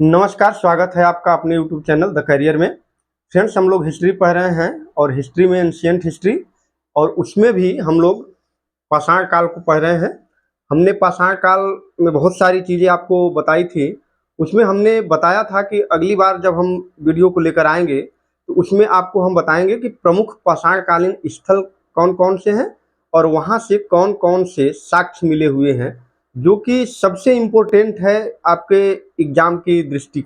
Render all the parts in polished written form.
नमस्कार, स्वागत है आपका अपने यूट्यूब चैनल द करियर में। फ्रेंड्स, हम लोग हिस्ट्री पढ़ रहे हैं और हिस्ट्री में एंशिएंट हिस्ट्री और उसमें भी हम लोग पाषाण काल को पढ़ रहे हैं। हमने पाषाण काल में बहुत सारी चीज़ें आपको बताई थी। उसमें हमने बताया था कि अगली बार जब हम वीडियो को लेकर आएंगे तो उसमें आपको हम बताएंगे कि प्रमुख पाषाणकालीन स्थल कौन-कौन से हैं और वहाँ से कौन-कौन से साक्ष्य मिले हुए हैं, जो कि सबसे इम्पोर्टेंट है आपके एग्जाम की दृष्टि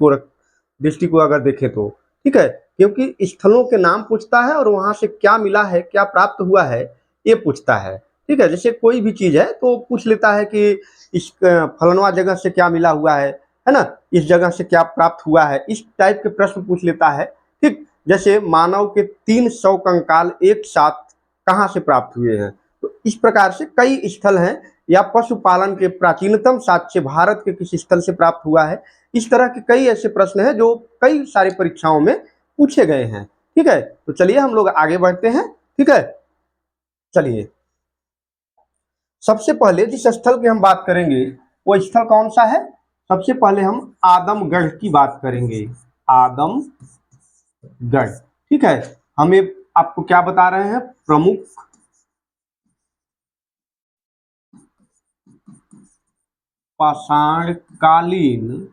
को अगर देखें तो। ठीक है, क्योंकि स्थलों के नाम पूछता है और वहाँ से क्या मिला है, क्या प्राप्त हुआ है, ये पूछता है। ठीक है, जैसे कोई भी चीज़ है तो पूछ लेता है कि इस फलनवा जगह से क्या मिला हुआ है ना, इस जगह से क्या प्राप्त हुआ है, इस टाइप के प्रश्न पूछ लेता है। ठीक, जैसे मानव के 300 कंकाल एक साथ कहाँ से प्राप्त हुए हैं, तो इस प्रकार से कई स्थल हैं। या पशुपालन के प्राचीनतम साक्ष्य भारत के किस स्थल से प्राप्त हुआ है। इस तरह के कई ऐसे प्रश्न हैं जो कई सारी परीक्षाओं में पूछे गए हैं। ठीक है, तो चलिए हम लोग आगे बढ़ते हैं। ठीक है, चलिए सबसे पहले जिस स्थल की हम बात करेंगे वो स्थल कौन सा है। सबसे पहले हम आदमगढ़ की बात करेंगे। आदमगढ़, ठीक है। हमें आपको क्या बता रहे हैं, प्रमुख पाषाणकालीन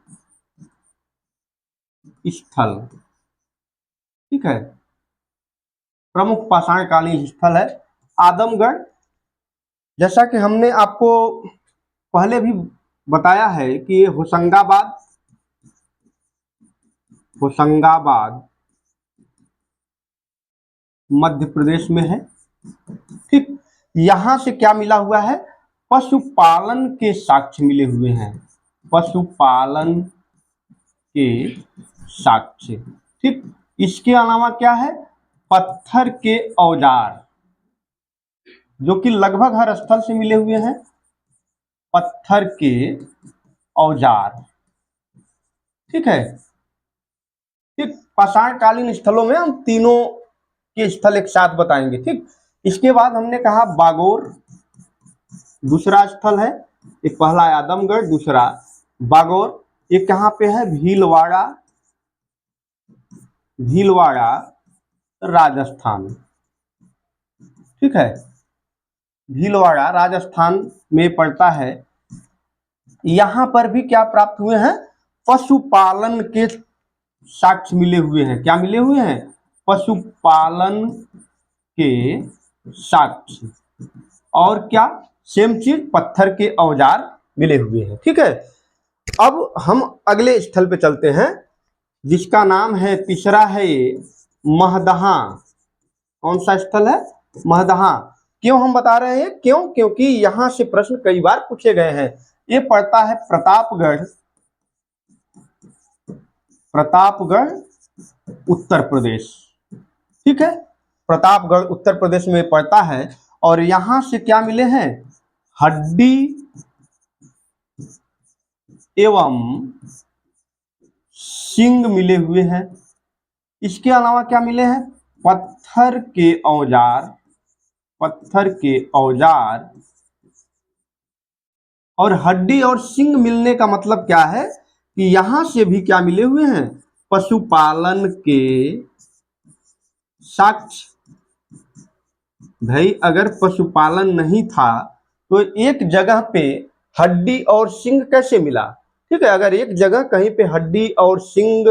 स्थल। ठीक है, प्रमुख पाषाणकालीन स्थल है आदमगढ़। जैसा कि हमने आपको पहले भी बताया है कि ये होशंगाबाद मध्य प्रदेश में है। ठीक, यहां से क्या मिला हुआ है, पशुपालन के साक्ष्य मिले हुए हैं। पशुपालन के साक्ष्य। ठीक, इसके अलावा क्या है, पत्थर के औजार, जो कि लगभग हर स्थल से मिले हुए हैं। पत्थर के औजार, ठीक है। ठीक, पाषाणकालीन स्थलों में हम तीनों के स्थल एक साथ बताएंगे। ठीक, इसके बाद हमने कहा बागोर दूसरा स्थल है। एक पहला आदमगढ़, दूसरा बागोर। ये कहाँ पे है, भीलवाड़ा राजस्थान। ठीक है, भीलवाड़ा राजस्थान में पड़ता है। यहां पर भी क्या प्राप्त हुए हैं, पशुपालन के साक्ष्य मिले हुए हैं। क्या मिले हुए हैं, पशुपालन के साक्ष्य। और क्या, सेम चीज, पत्थर के औजार मिले हुए हैं। ठीक है, अब हम अगले स्थल पे चलते हैं जिसका नाम है, तीसरा है ये महदहा। कौन सा स्थल है, महदहा। क्यों हम बता रहे हैं, क्यों, क्योंकि यहां से प्रश्न कई बार पूछे गए हैं। ये पड़ता है प्रतापगढ़ उत्तर प्रदेश। ठीक है, प्रतापगढ़ उत्तर प्रदेश में पड़ता है। और यहां से क्या मिले हैं, हड्डी एवं सिंग मिले हुए हैं। इसके अलावा क्या मिले हैं, पत्थर के औजार। और हड्डी और सिंग मिलने का मतलब क्या है कि यहां से भी क्या मिले हुए हैं, पशुपालन के साक्ष्य। भाई अगर पशुपालन नहीं था तो एक जगह पे हड्डी और सिंग कैसे मिला। ठीक है, अगर एक जगह कहीं पे हड्डी और सिंग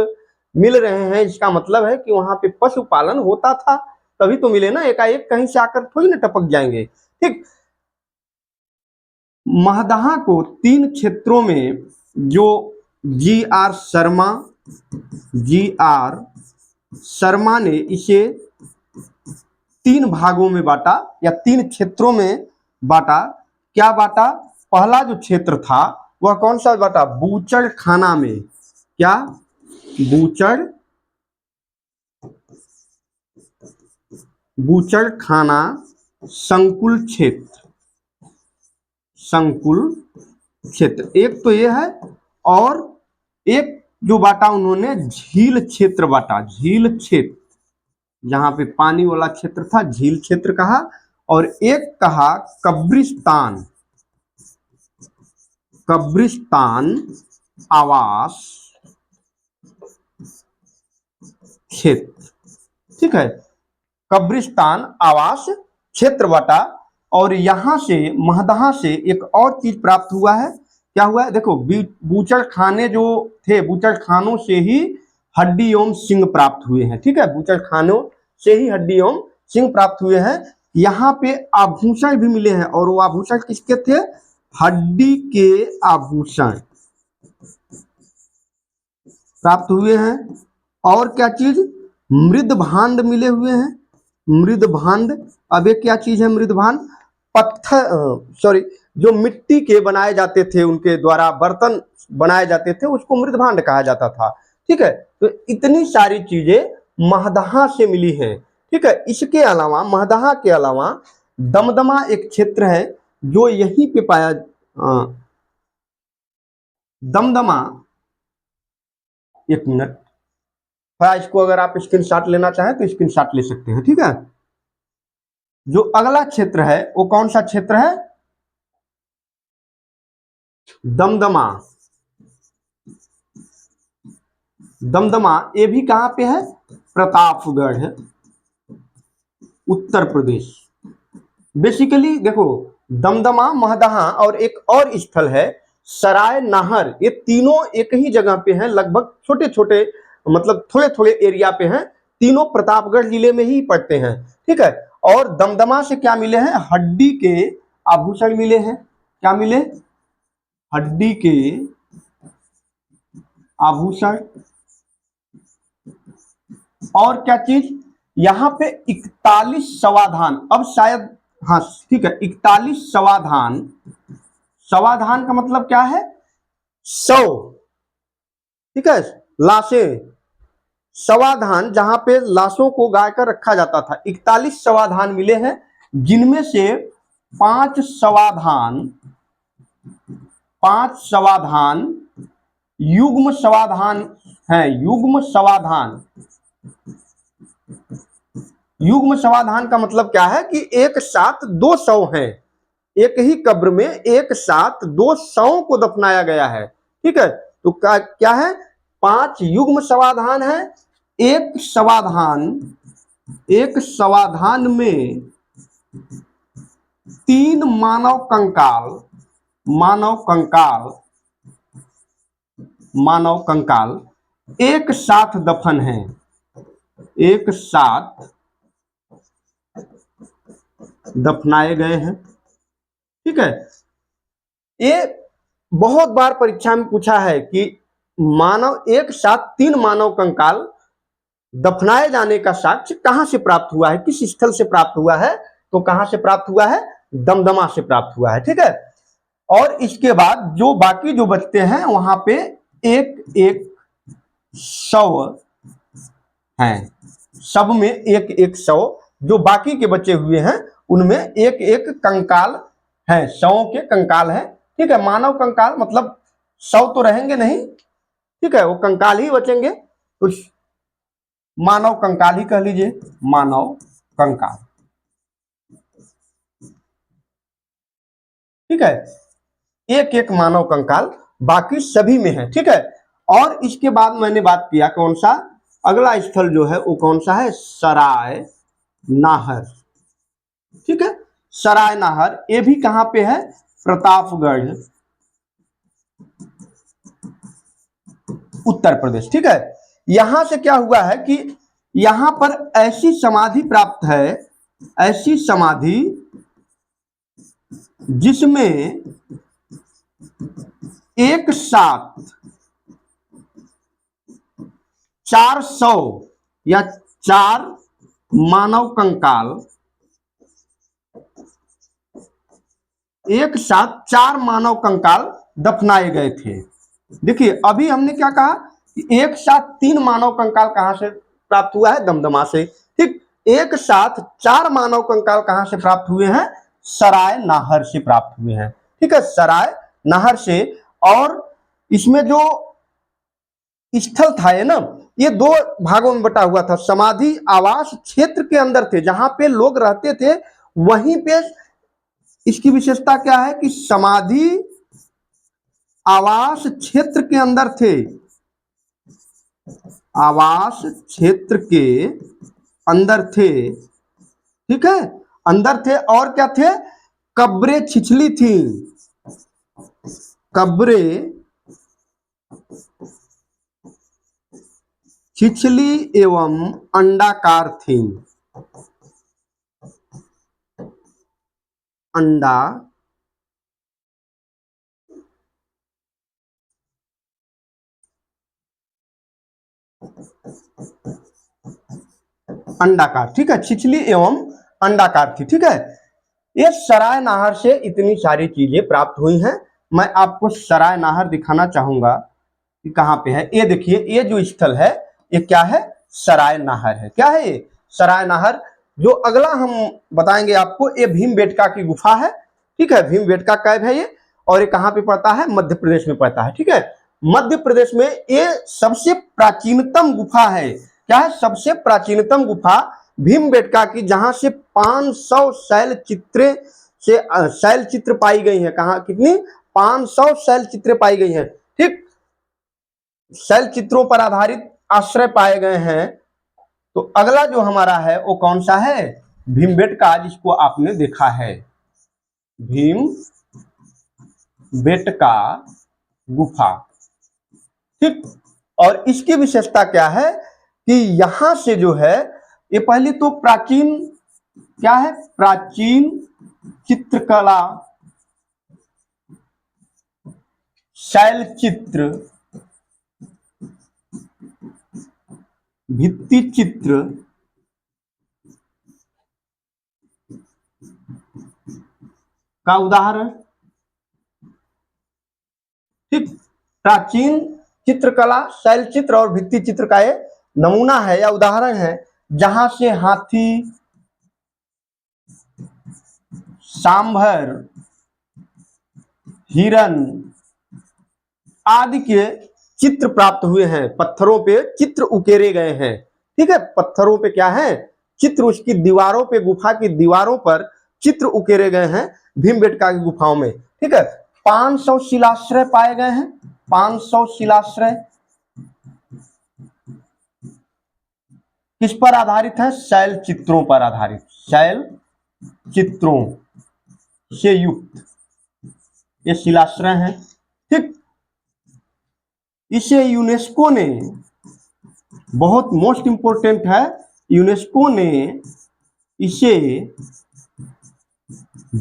मिल रहे हैं, इसका मतलब है कि वहां पे पशुपालन होता था, तभी तो मिले ना। एकाएक कहीं से आकर थोड़ी ना टपक जाएंगे। ठीक, महदहा को 3 क्षेत्रों में, जो जी आर शर्मा ने इसे 3 भागों में बांटा या 3 क्षेत्रों में बांटा। क्या बांटा, पहला जो क्षेत्र था वह कौन सा बांटा, बूचड़ खाना में। क्या, बूचड़ खाना संकुल क्षेत्र एक तो ये है। और एक जो बांटा उन्होंने, झील क्षेत्र बांटा। झील क्षेत्र, जहां पे पानी वाला क्षेत्र था, झील क्षेत्र कहा। और एक कहा कब्रिस्तान आवास क्षेत्र, ठीक है, कब्रिस्तान आवास क्षेत्र बटा। और यहां से महदहा से एक और चीज प्राप्त हुआ है, क्या हुआ है देखो, बूचड़ खाने जो थे, बूचड़ खानों से ही हड्डी एवं सिंह प्राप्त हुए हैं, ठीक है, बूचड़ खानों से ही हड्डी एवं सिंह प्राप्त हुए हैं। यहाँ पे आभूषण भी मिले हैं, और वो आभूषण किसके थे, हड्डी के आभूषण प्राप्त हुए हैं। और क्या चीज, मृद भांड मिले हुए हैं, मृद भांड। अब एक क्या चीज है मृद भांड, पत्थर, सॉरी, जो मिट्टी के बनाए जाते थे, उनके द्वारा बर्तन बनाए जाते थे, उसको मृद भांड कहा जाता था, ठीक है। तो इतनी सारी चीजें महदहा से मिली हैं, ठीक है। इसके अलावा, महदहा के अलावा दमदमा एक क्षेत्र है जो यहीं पे पाया, दमदमा, एक मिनट, इसको अगर आप स्क्रीनशॉट लेना चाहें तो स्क्रीनशॉट ले सकते हैं, ठीक है। जो अगला क्षेत्र है वो कौन सा क्षेत्र है, दमदमा। दमदमा ये भी कहां पे है, प्रतापगढ़ है, उत्तर प्रदेश। बेसिकली देखो, दमदमा, महदहा और एक और स्थल है सराय नाहर, ये तीनों एक ही जगह पे हैं, लगभग छोटे छोटे, मतलब थोड़े थोड़े एरिया पे हैं, तीनों प्रतापगढ़ जिले में ही पड़ते हैं, ठीक है। और दमदमा से क्या मिले हैं, हड्डी के आभूषण मिले हैं, क्या मिले, हड्डी के आभूषण। और क्या चीज, यहां पे 41 समाधान, अब शायद, हाँ ठीक है, 41 समाधान, समाधान का मतलब क्या है, 100, ठीक है, लाशें, समाधान जहां पे लाशों को गाड़ कर रखा जाता था, 41 समाधान मिले हैं, जिनमें से 5 समाधान, 5 समाधान युग्म समाधान है, युग्म समाधान। युग्म समाधान का मतलब क्या है कि एक साथ 2 शव हैं, एक ही कब्र में एक साथ 2 शवों को दफनाया गया है, ठीक है। तो क्या है, 5 युग्म समाधान है, एक समाधान में 3 मानव कंकाल, मानव कंकाल एक साथ दफन है, एक साथ दफनाए गए हैं, ठीक है। ये बहुत बार परीक्षा में पूछा है कि मानव, एक साथ 3 मानव कंकाल दफनाए जाने का साक्ष्य कहां से प्राप्त हुआ है, किस स्थल से प्राप्त हुआ है, तो कहां से प्राप्त हुआ है, दमदमा से प्राप्त हुआ है, ठीक है। और इसके बाद जो बाकी जो बचते हैं वहां पे एक एक शव हैं, सब में एक एक शव, जो बाकी के बचे हुए हैं उनमें एक एक कंकाल है, शवों के कंकाल है, ठीक है। मानव कंकाल मतलब शव तो रहेंगे नहीं, ठीक है, वो कंकाल ही बचेंगे, तो मानव कंकाल ही कह लीजिए, मानव कंकाल, ठीक है। एक एक मानव कंकाल बाकी सभी में है, ठीक है। और इसके बाद मैंने बात किया कौन सा, अगला स्थल जो है वो कौन सा है, सराय नाहर, ठीक है। सराय नाहर ये भी कहां पे है, प्रतापगढ़, उत्तर प्रदेश, ठीक है। यहां से क्या हुआ है कि यहां पर ऐसी समाधि प्राप्त है, ऐसी समाधि जिसमें एक साथ 400 या 4 मानव कंकाल, एक साथ 4 मानव कंकाल दफनाए गए थे। देखिए अभी हमने क्या कहा कि एक साथ 3 मानव कंकाल कहां से प्राप्त हुआ है, दमदमा से, ठीक। एक साथ 4 मानव कंकाल कहां से प्राप्त हुए हैं, सराय नाहर से प्राप्त हुए हैं, ठीक है, सराय नाहर से। और इसमें जो स्थल था ये ना, ये 2 भागों में बटा हुआ था, समाधि आवास क्षेत्र के अंदर थे, जहां पे लोग रहते थे, वहीं पे इसकी विशेषता क्या है कि समाधि आवास क्षेत्र के अंदर थे, आवास क्षेत्र के अंदर थे, ठीक है, अंदर थे। और क्या थे? कब्रें छिछली थी, कब्रें छिछली एवं अंडाकार थी, अंडा अंडाकार, ठीक है, छिछली एवं अंडाकार थी, ठीक है। ये सराय नाहर से इतनी सारी चीजें प्राप्त हुई हैं। मैं आपको सराय नाहर दिखाना चाहूंगा कि कहाँ पे है। ये देखिए, ये जो स्थल है ये क्या है? सराय नाहर है। क्या है ये? सराय नाहर। जो अगला हम बताएंगे आपको, ये भीमबेटका की गुफा है, ठीक है, भीमबेटका कैव है ये। और ये कहाँ पे पड़ता है? मध्य प्रदेश में पड़ता है, ठीक है। मध्य प्रदेश में ये सबसे प्राचीनतम गुफा है। क्या है? सबसे प्राचीनतम गुफा भीमबेटका की, जहां से 500 शैल चित्रें से शैल चित्र पाई गई है। कहाँ? कितनी? 500 शैल चित्रें पाई गई हैं, ठीक। शैल चित्रों पर आधारित आश्रय पाए गए हैं। तो अगला जो हमारा है वो कौन सा है? भीमबेटका, जिसको आपने देखा है, भीमबेटका गुफा, ठीक। और इसकी विशेषता क्या है कि यहां से जो है, ये पहले तो प्राचीन, क्या है? प्राचीन चित्रकला, शैल चित्र, भित्ति चित्र, का उदाहरण, ठीक। प्राचीन चित्रकला, शैल चित्र और भित्ति चित्र का ये नमूना है या उदाहरण है, जहां से हाथी, सांभर, हिरन आदि के चित्र प्राप्त हुए हैं। पत्थरों पे चित्र उकेरे गए हैं, ठीक है। पत्थरों पे क्या है? चित्र, उसकी दीवारों पे, गुफा की दीवारों पर चित्र उकेरे गए हैं भीमबेटका की गुफाओं में, ठीक है। 500 शिलाश्रय पाए गए हैं, 500 शिलाश्रय। किस पर आधारित है? शैल चित्रों पर आधारित, शैल चित्रों से युक्त ये शिलाश्रय हैं, ठीक। इसे यूनेस्को ने, बहुत मोस्ट इंपोर्टेंट है, यूनेस्को ने इसे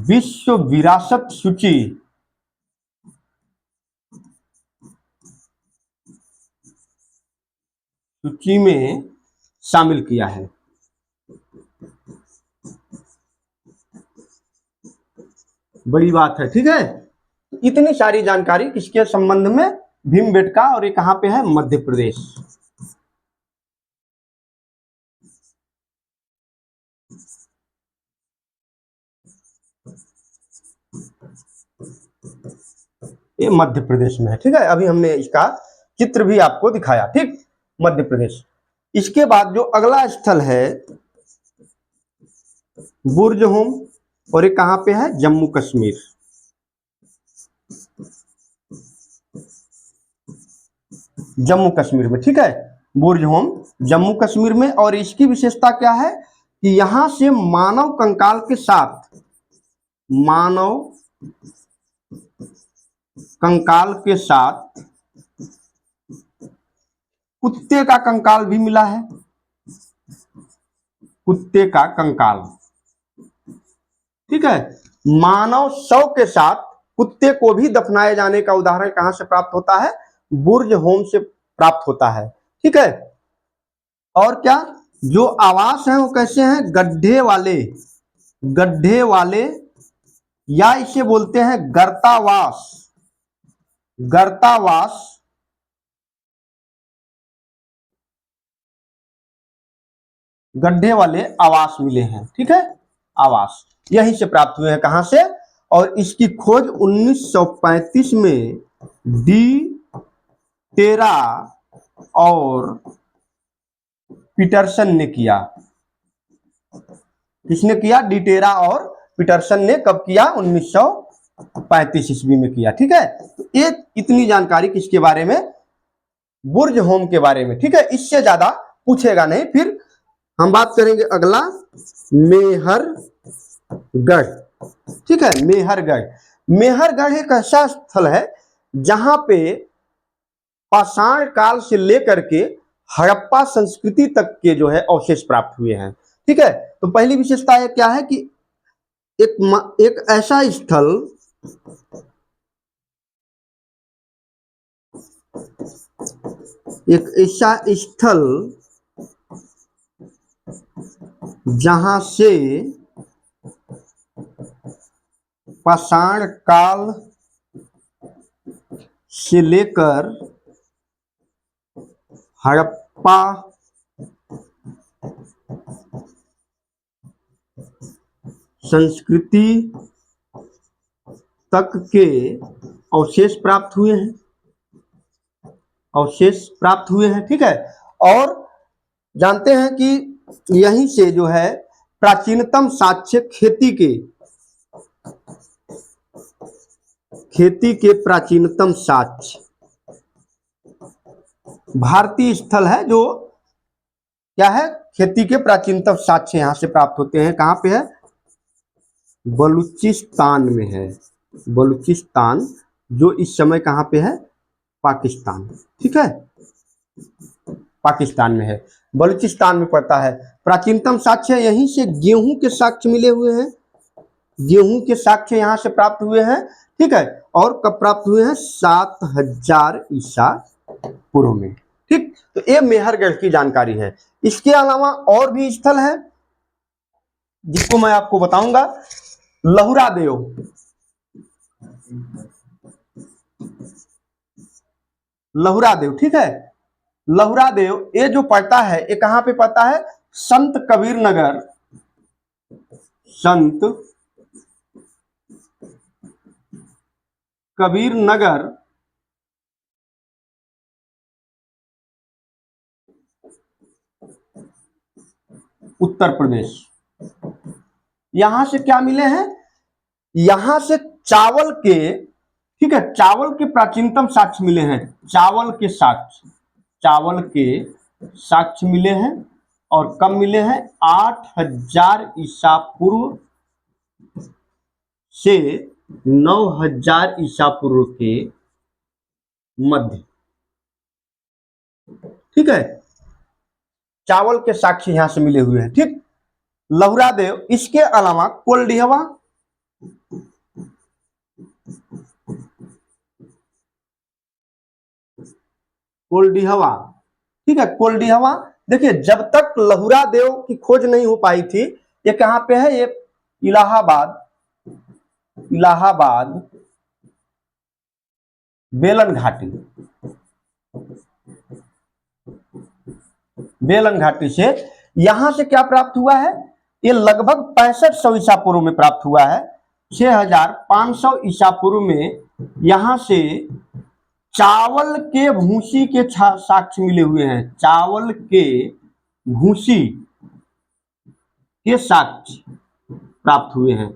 विश्व विरासत सूची में शामिल किया है। बड़ी बात है, ठीक है। इतनी सारी जानकारी किसके संबंध में? भीमबेटका। और ये कहां पे है? मध्य प्रदेश। ये मध्य प्रदेश में है, ठीक है। अभी हमने इसका चित्र भी आपको दिखाया, ठीक, मध्य प्रदेश। इसके बाद जो अगला स्थल है बुर्ज होम, और ये कहां पे है? जम्मू कश्मीर। जम्मू कश्मीर में, ठीक है, बुर्ज होम जम्मू कश्मीर में। और इसकी विशेषता क्या है कि यहां से मानव कंकाल के साथ, मानव कंकाल के साथ कुत्ते का कंकाल भी मिला है, कुत्ते का कंकाल, ठीक है। मानव शव के साथ कुत्ते को भी दफनाए जाने का उदाहरण कहां से प्राप्त होता है? बुर्ज होम से प्राप्त होता है, ठीक है। और क्या? जो आवास हैं वो कैसे हैं? गड्ढे वाले, गड्ढे वाले, या इसे बोलते हैं गर्तावास, गर्तावास, गड्ढे वाले आवास मिले हैं, ठीक है। आवास यहीं से प्राप्त हुए हैं, कहां से? और इसकी खोज 1935 में डी टेरा और पीटरसन ने किया। किसने किया? डी टेरा और पीटरसन ने कब किया? 1935 ईस्वी में किया, ठीक है। तो ये इतनी जानकारी किसके बारे में? बुर्ज होम के बारे में, ठीक है, इससे ज्यादा पूछेगा नहीं। फिर हम बात करेंगे अगला मेहरगढ़, ठीक है। मेहरगढ़, मेहरगढ़ एक ऐसा स्थल है जहां पे पाषाण काल से लेकर के हड़प्पा संस्कृति तक के जो है अवशेष प्राप्त हुए हैं, ठीक है। तो पहली विशेषता यह क्या है कि एक ऐसा स्थल जहां से पाषाण काल से लेकर हड़प्पा संस्कृति तक के अवशेष प्राप्त हुए हैं, अवशेष प्राप्त हुए हैं, ठीक है। और जानते हैं कि यहीं से जो है प्राचीनतम साक्ष्य खेती के प्राचीनतम साक्ष्य भारतीय स्थल है जो क्या है, खेती के प्राचीनतम साक्ष्य यहां से प्राप्त होते हैं। कहां पे है? बलूचिस्तान में है। बलूचिस्तान जो इस समय कहां पे है? पाकिस्तान, ठीक है, पाकिस्तान में है, बलूचिस्तान में पड़ता है। प्राचीनतम साक्ष्य यहीं से गेहूं के साक्ष्य मिले हुए हैं, गेहूं के साक्ष्य यहां से प्राप्त हुए हैं, ठीक है। और कब प्राप्त हुए हैं? 7000 ईसा पूर्व में, ठीक। तो ये मेहरगढ़ की जानकारी है। इसके अलावा और भी स्थल है जिसको मैं आपको बताऊंगा। लहुरा देव, लहुरा देव, ठीक है। लहुरा देव ये जो पड़ता है ये कहां पे पड़ता है? संत कबीर नगर, संत कबीर नगर उत्तर प्रदेश। यहां से क्या मिले हैं? यहां से चावल के, ठीक है, चावल के प्राचीनतम साक्ष्य मिले हैं। चावल के साक्ष्य, चावल के साक्ष्य मिले हैं। और कब मिले हैं? 8000 ईसा पूर्व से 9000 ईसा पूर्व के मध्य, ठीक है। चावल के साक्ष्य यहां से मिले हुए हैं, ठीक। लहुरा देव, इसके अलावा कोल्डिहवा, कोल्डिहवा, ठीक है। कोल्डिहवा देखिए, जब तक लहुरा देव की खोज नहीं हो पाई थी, ये कहां पे है? ये इलाहाबाद, इलाहाबाद बेलन घाटी, बेलन घाटी से यहां से क्या प्राप्त हुआ है? ये लगभग 6500 ईसा पूर्व में प्राप्त हुआ है। 6500 ईसा पूर्व में यहां से चावल के भूसी के साक्ष्य मिले हुए हैं। चावल के भूसी के साक्ष्य प्राप्त हुए हैं,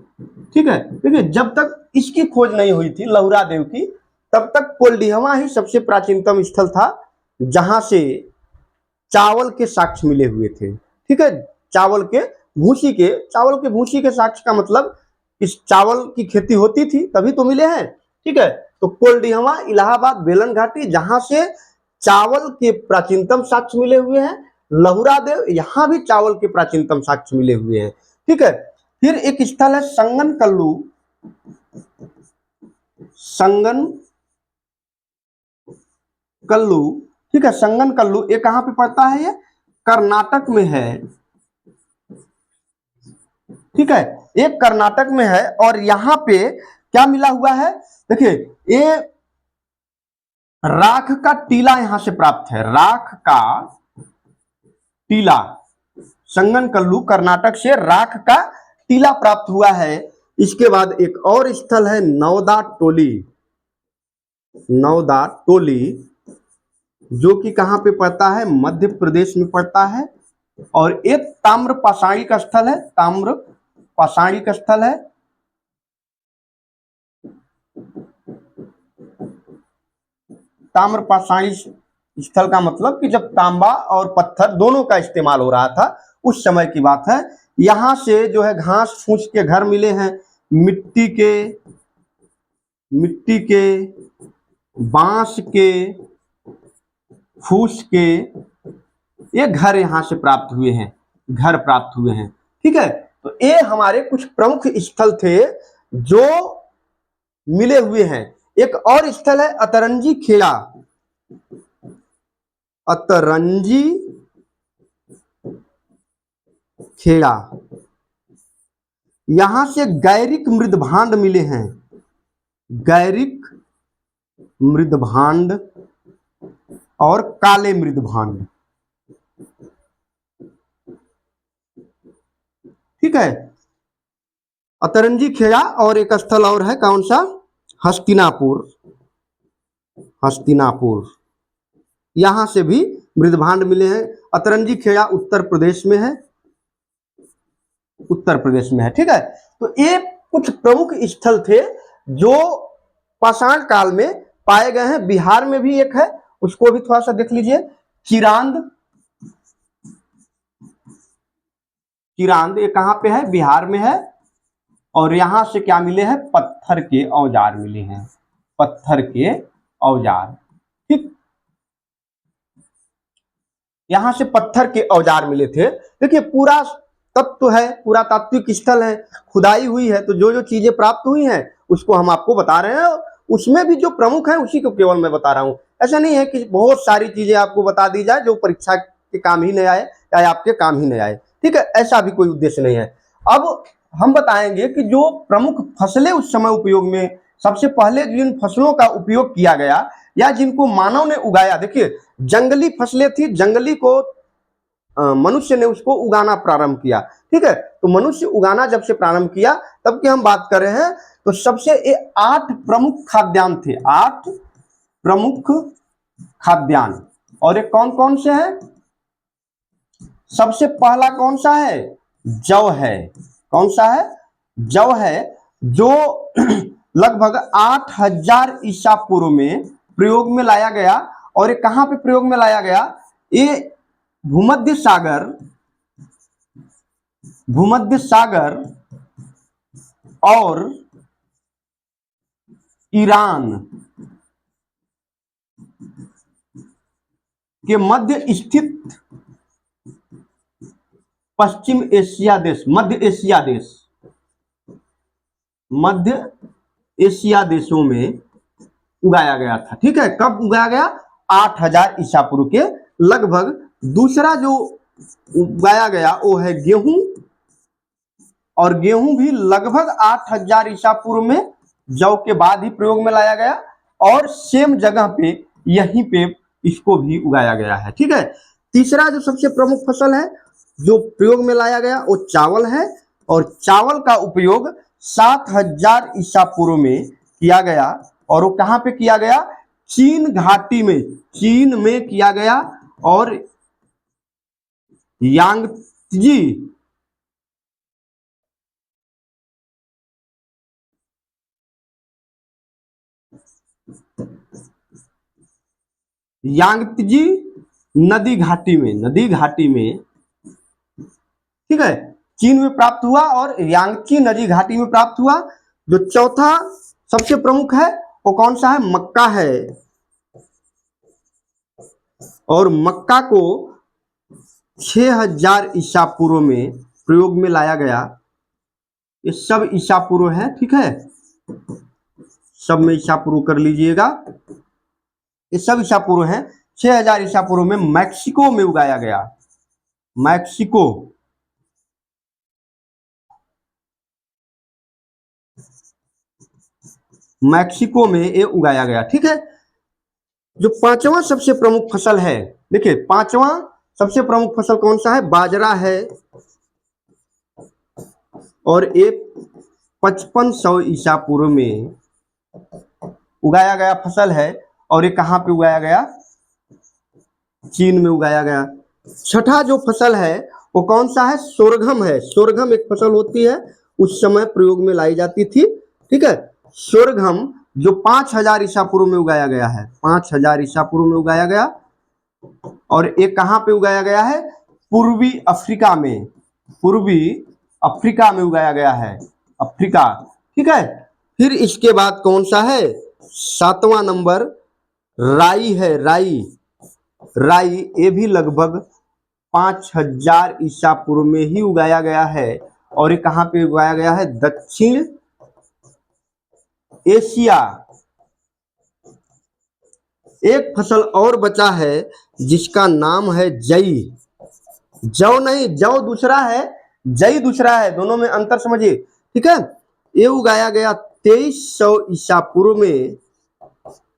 ठीक है। देखिए, जब तक इसकी खोज नहीं हुई थी लहुरा देव की, तब तक कोल्डिहवा ही सबसे प्राचीनतम स्थल था जहां से चावल के साक्ष्य मिले हुए थे, ठीक है। चावल के भूसी के साक्ष्य का मतलब इस चावल की खेती होती थी तभी तो मिले हैं, ठीक है। तो कोल्डिहवा, इलाहाबाद, बेलन घाटी, जहां से चावल के प्राचीनतम साक्ष्य मिले हुए हैं। लहुरा देव, यहां भी चावल के प्राचीनतम साक्ष्य मिले हुए हैं, ठीक है। फिर एक स्थल है संगन कल्लू, संगन कल्लू, ठीक है। संगन कल्लू ये कहां पे पड़ता है? ये कर्नाटक में है, ठीक है, ये कर्नाटक में है। और यहां पे क्या मिला हुआ है? देखिए, ये राख का टीला यहां से प्राप्त है, राख का टीला। संगन कल्लू कर्नाटक से राख का टीला प्राप्त हुआ है। इसके बाद एक और स्थल है नौदा टोली, नौदा टोली, जो कि कहां पे पड़ता है? मध्य प्रदेश में पड़ता है। और एक ताम्र पाषाणिक स्थल है, ताम्र पाषाणिक स्थल है, ताम्र पाषाणी स्थल का मतलब कि जब तांबा और पत्थर दोनों का इस्तेमाल हो रहा था उस समय की बात है। यहाँ से जो है घास फूस के घर मिले हैं, मिट्टी के, बांस के, फूस के, ये घर यहाँ से प्राप्त हुए हैं, घर प्राप्त हुए हैं। ठीक है, तो ये हमारे कुछ प्रमुख स्थल थे जो मिले हुए हैं। एक और स्थल है अतरंजी खेड़ा। अतरंजी खेड़ा, यहां से गैरिक मृदभांड मिले हैं, गैरिक मृदभांड और काले मृदभांड। ठीक है, अतरंजी खेड़ा और एक स्थल और है, कौन सा? हस्तिनापुर। हस्तिनापुर, यहां से भी मृदभांड मिले हैं। अतरंजी खेड़ा उत्तर प्रदेश में है, उत्तर प्रदेश में है। ठीक है, तो ये कुछ प्रमुख स्थल थे जो पाषाण काल में पाए गए हैं। बिहार में भी एक है, उसको भी थोड़ा सा देख लीजिए, चिरांद। चिरांद ये कहां पे है? बिहार में है। और यहां से क्या मिले हैं? पत्थर के औजार मिले हैं, पत्थर के औजार। ठीक, यहां से पत्थर के औजार मिले थे। देखिए पूरा तत्व है, पूरा तात्विक स्थल है, खुदाई हुई है, तो जो जो चीजें प्राप्त हुई हैं उसको हम आपको बता रहे हैं। उसमें भी जो प्रमुख है उसी को केवल मैं बता रहा हूं। ऐसा नहीं है कि बहुत सारी चीजें आपको बता दी जाए जो परीक्षा के काम ही नहीं आए या आपके काम ही नहीं आए। ठीक है, ऐसा भी कोई उद्देश्य नहीं है। अब हम बताएंगे कि जो प्रमुख फसलें उस समय उपयोग में, सबसे पहले जिन फसलों का उपयोग किया गया या जिनको मानव ने उगाया। देखिए जंगली फसलें थी, जंगली को मनुष्य ने उसको उगाना प्रारंभ किया। ठीक है, तो मनुष्य उगाना जब से प्रारंभ किया तब की हम बात कर रहे हैं, तो सबसे ये 8 प्रमुख खाद्यान्न थे, 8 प्रमुख खाद्यान्न। और ये कौन कौन से हैं? सबसे पहला कौन सा है? जौ है। कौन सा है? जौ है, जो लगभग 8000 ईसा पूर्व में प्रयोग में लाया गया। और ये कहां पे प्रयोग में लाया गया? ये भूमध्य सागर और ईरान के मध्य स्थित पश्चिम एशिया देश, मध्य एशिया देशों में उगाया गया था। ठीक है, कब उगाया गया? 8000 ईसा पूर्व के लगभग। दूसरा जो उगाया गया वो है गेहूं, और गेहूं भी लगभग 8000 ईसा पूर्व में जौ के बाद ही प्रयोग में लाया गया, और सेम जगह पे यहीं पे इसको भी उगाया गया है। ठीक है, तीसरा जो सबसे प्रमुख फसल है जो प्रयोग में लाया गया वो चावल है, और चावल का उपयोग 7000 ईसा पूर्व में किया गया। और वो कहां पे किया गया? चीन घाटी में, चीन में किया गया। और यांगत्जी नदी घाटी में, ठीक है, चीन में प्राप्त हुआ और यांगत्जी नदी घाटी में प्राप्त हुआ। जो चौथा सबसे प्रमुख है वो कौन सा है? मक्का है। और मक्का को 6000 ईसा पूर्व में प्रयोग में लाया गया। ये सब ईसा पूर्व है। ठीक है, सब में ईसा पूर्व कर लीजिएगा, ये सब ईसा पूर्व है। 6000 ईसा पूर्व में मैक्सिको में उगाया गया, मैक्सिको में ये उगाया गया। ठीक है, जो पांचवा सबसे प्रमुख फसल है, देखिए पांचवा सबसे प्रमुख फसल कौन सा है? बाजरा है। और ये 5500 ईसा पूर्व में उगाया गया फसल है। और ये कहां पे उगाया गया? चीन में उगाया गया। छठा जो फसल है वो कौन सा है? सोरघम है। सोरघम एक फसल होती है, उस समय प्रयोग में लाई जाती थी। ठीक है, सोरघम जो 5000 ईसा पूर्व में उगाया गया है, 5000 ईसा पूर्व में उगाया गया। और एक कहां पे उगाया गया है? पूर्वी अफ्रीका में, पूर्वी अफ्रीका में उगाया गया है, अफ्रीका। ठीक है, फिर इसके बाद कौन सा है? 7वां नंबर राई है, राई। राई ये भी लगभग 5000 ईसा पूर्व में ही उगाया गया है। और ये कहां पे उगाया गया है? दक्षिण एशिया। एक फसल और बचा है जिसका नाम है जई। जौ नहीं, जौ दूसरा है, जई दूसरा है, दोनों में अंतर समझिए। ठीक है, ये उगाया गया 2300 ईसा पूर्व में।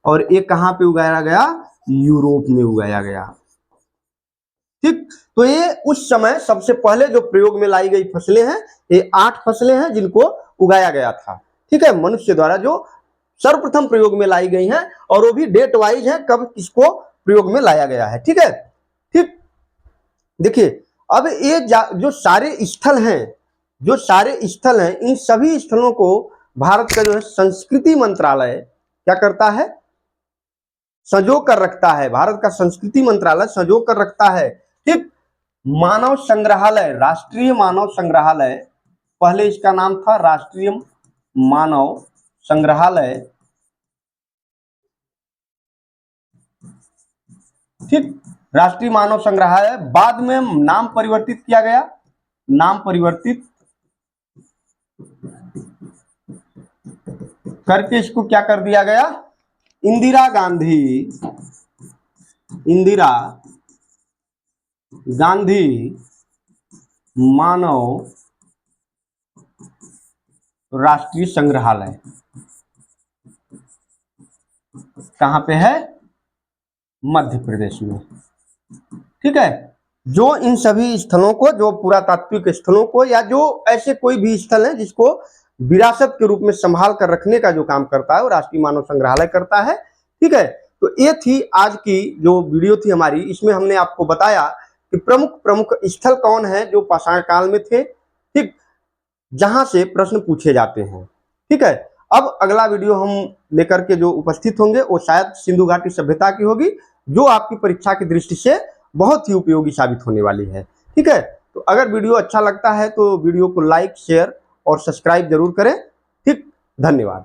और ये कहां पे उगाया गया? यूरोप में उगाया गया। ठीक, तो ये उस समय सबसे पहले जो प्रयोग में लाई गई फसलें हैं, ये 8 फसलें हैं जिनको उगाया गया था। ठीक है, मनुष्य द्वारा जो सर्वप्रथम प्रयोग में लाई गई हैं, और वो भी डेट वाइज है, कब किसको प्रयोग में लाया गया है। ठीक है, ठीक, देखिए अब ये जो सारे स्थल हैं, जो सारे स्थल हैं, इन सभी स्थलों को भारत का जो है संस्कृति मंत्रालय क्या करता है? संजो कर रखता है। भारत का संस्कृति मंत्रालय संजो कर रखता है। ठीक, मानव संग्रहालय, राष्ट्रीय मानव संग्रहालय, पहले इसका नाम था राष्ट्रीय मानव संग्रहालय। ठीक, राष्ट्रीय मानव संग्रहालय, बाद में नाम परिवर्तित किया गया, नाम परिवर्तित करके इसको क्या कर दिया गया? इंदिरा गांधी, इंदिरा गांधी मानव राष्ट्रीय संग्रहालय। कहां पे है? मध्य प्रदेश में। ठीक है, जो इन सभी स्थलों को, जो पुरातात्विक स्थलों को, या जो ऐसे कोई भी स्थल है जिसको विरासत के रूप में संभाल कर रखने का जो काम करता है, वो राष्ट्रीय मानव संग्रहालय करता है। ठीक है, तो ये थी आज की जो वीडियो थी हमारी। इसमें हमने आपको बताया कि प्रमुख प्रमुख स्थल कौन है जो पाषाण काल में थे, ठीक, जहां से प्रश्न पूछे जाते हैं। ठीक है, अब अगला वीडियो हम लेकर के जो उपस्थित होंगे वो शायद सिंधु घाटी सभ्यता की होगी, जो आपकी परीक्षा की दृष्टि से बहुत ही उपयोगी साबित होने वाली है। ठीक है, तो अगर वीडियो अच्छा लगता है तो वीडियो को लाइक, शेयर और सब्सक्राइब जरूर करें। ठीक, धन्यवाद।